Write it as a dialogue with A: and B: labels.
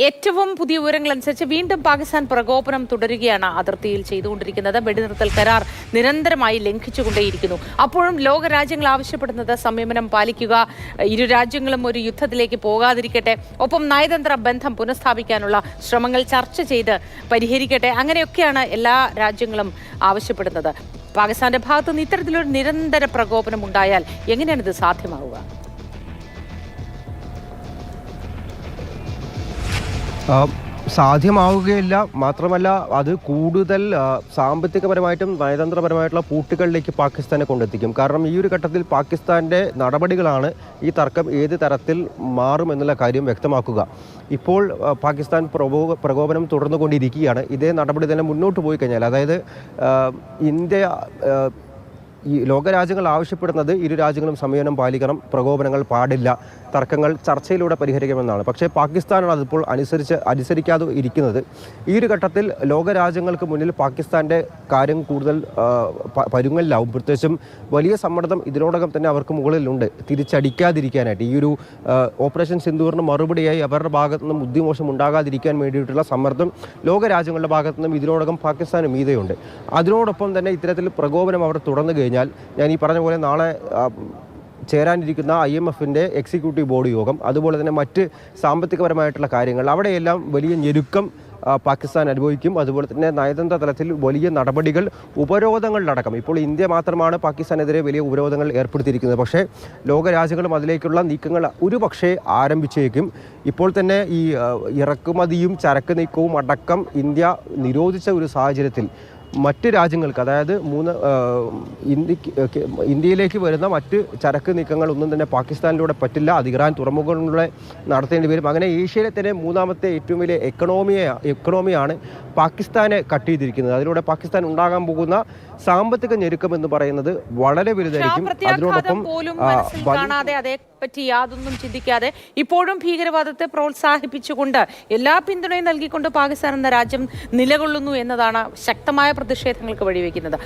A: ഏറ്റവും പുതിയ വിവരങ്ങളനുസരിച്ച് വീണ്ടും പാകിസ്ഥാൻ പ്രകോപനം തുടരുകയാണ്. അതിർത്തിയിൽ ചെയ്തുകൊണ്ടിരിക്കുന്നത് വെടിനിർത്തൽ കരാർ നിരന്തരമായി ലംഘിച്ചുകൊണ്ടേയിരിക്കുന്നു. അപ്പോഴും ലോകരാജ്യങ്ങൾ ആവശ്യപ്പെടുന്നത് സംയമനം പാലിക്കുക, ഇരു രാജ്യങ്ങളും ഒരു യുദ്ധത്തിലേക്ക് പോകാതിരിക്കട്ടെ, ഒപ്പം നയതന്ത്ര ബന്ധം പുനഃസ്ഥാപിക്കാനുള്ള ശ്രമങ്ങൾ ചർച്ച ചെയ്ത് പരിഹരിക്കട്ടെ. അങ്ങനെയൊക്കെയാണ് എല്ലാ രാജ്യങ്ങളും ആവശ്യപ്പെടുന്നത്. പാകിസ്ഥാന്റെ ഭാഗത്തു നിന്ന് ഇത്തരത്തിലൊരു നിരന്തര പ്രകോപനം ഉണ്ടായാൽ എങ്ങനെയാണ് ഇത് സാധ്യമാവുക?
B: സാധ്യമാവുകയില്ല. മാത്രമല്ല അത് കൂടുതൽ സാമ്പത്തികപരമായിട്ടും നയതന്ത്രപരമായിട്ടുള്ള പൂട്ടുകളിലേക്ക് പാകിസ്ഥാനെ കൊണ്ടെത്തിക്കും. കാരണം ഈ ഒരു ഘട്ടത്തിൽ പാകിസ്ഥാൻ്റെ നടപടികളാണ് ഈ തർക്കം ഏത് തരത്തിൽ മാറുമെന്നുള്ള കാര്യം വ്യക്തമാക്കുക. ഇപ്പോൾ പാകിസ്ഥാൻ പ്രകോപനം തുടർന്നുകൊണ്ടിരിക്കുകയാണ്. ഇതേ നടപടി തന്നെ മുന്നോട്ട് പോയി കഴിഞ്ഞാൽ, അതായത് ഇന്ത്യ ഈ ലോകരാജ്യങ്ങൾ ആവശ്യപ്പെടുന്നത് ഇരു രാജ്യങ്ങളും സംയമനം പാലിക്കണം, പ്രകോപനങ്ങൾ പാടില്ല, തർക്കങ്ങൾ ചർച്ചയിലൂടെ പരിഹരിക്കണമെന്നാണ്. പക്ഷേ പാകിസ്ഥാനാണ് അതിപ്പോൾ അനുസരിക്കാതെ ഇരിക്കുന്നത്. ഈ ഒരു ഘട്ടത്തിൽ ലോകരാജ്യങ്ങൾക്ക് മുന്നിൽ പാകിസ്ഥാൻ്റെ കാര്യം കൂടുതൽ പരുങ്ങലിലാവും. പ്രത്യേകിച്ചും വലിയ സമ്മർദ്ദം ഇതിനോടകം തന്നെ അവർക്ക് മുകളിലുണ്ട്, തിരിച്ചടിക്കാതിരിക്കാനായിട്ട്. ഈ ഒരു ഓപ്പറേഷൻ സിന്ദൂറിന് മറുപടിയായി അവരുടെ ഭാഗത്തു നിന്നും ബുദ്ധിമോശം ഉണ്ടാകാതിരിക്കാൻ വേണ്ടിയിട്ടുള്ള സമ്മർദ്ദം ലോകരാജ്യങ്ങളുടെ ഭാഗത്തു നിന്നും ഇതിനോടകം പാകിസ്ഥാന് മീതെയുണ്ട്. അതിനോടൊപ്പം തന്നെ ഇത്തരത്തിൽ പ്രകോപനം അവർ തുടർന്നു കഴിഞ്ഞാൽ, ഞാൻ ഈ പറഞ്ഞ പോലെ നാളെ ചേരാനിരിക്കുന്ന IMFൻ്റെ എക്സിക്യൂട്ടീവ് ബോർഡ് യോഗം, അതുപോലെ തന്നെ മറ്റ് സാമ്പത്തികപരമായിട്ടുള്ള കാര്യങ്ങൾ, അവിടെയെല്ലാം വലിയ ഞെരുക്കം പാകിസ്ഥാൻ അനുഭവിക്കും. അതുപോലെ തന്നെ നയതന്ത്ര തലത്തിൽ വലിയ നടപടികൾ, ഉപരോധങ്ങളിലടക്കം. ഇപ്പോൾ ഇന്ത്യ മാത്രമാണ് പാകിസ്ഥാനെതിരെ വലിയ ഉപരോധങ്ങൾ ഏർപ്പെടുത്തിയിരിക്കുന്നത്. പക്ഷേ ലോകരാജ്യങ്ങളും അതിലേക്കുള്ള നീക്കങ്ങൾ ഒരുപക്ഷെ ആരംഭിച്ചേക്കും. ഇപ്പോൾ തന്നെ ഈ ഇറക്കുമതിയും ചരക്ക് നീക്കവും അടക്കം ഇന്ത്യ നിരോധിച്ച ഒരു സാഹചര്യത്തിൽ മറ്റ് രാജ്യങ്ങൾക്ക്, അതായത് ഇന്ത്യയിലേക്ക് വരുന്ന മറ്റ് ചരക്ക് നീക്കങ്ങളൊന്നും തന്നെ പാകിസ്ഥാനിലൂടെ പറ്റില്ല. അത് ഇറാൻ തുറമുഖങ്ങളിലൂടെ നടത്തേണ്ടി വരും. അങ്ങനെ ഏഷ്യയിലെ തന്നെ മൂന്നാമത്തെ ഏറ്റവും വലിയ എക്കണോമിയാണ് പാകിസ്ഥാനെ കട്ട് ചെയ്തിരിക്കുന്നത്. അതിലൂടെ പാകിസ്ഥാൻ ഉണ്ടാകാൻ പോകുന്ന സാമ്പത്തിക ഞെരുക്കം എന്ന് പറയുന്നത് വളരെ വലുതായിരിക്കും. അതിനോടൊപ്പം
A: കാണാതെ, അതേപ്പറ്റി യാതൊന്നും ചിന്തിക്കാതെ ഇപ്പോഴും ഭീകരവാദത്തെ പ്രോത്സാഹിപ്പിച്ചുകൊണ്ട് എല്ലാ പിന്തുണയും നൽകിക്കൊണ്ട് പാകിസ്ഥാൻ എന്ന രാജ്യം നിലകൊള്ളുന്നു എന്നതാണ് ശക്തമായ പ്രതിഷേധങ്ങൾക്ക് വഴിവെക്കുന്നത്.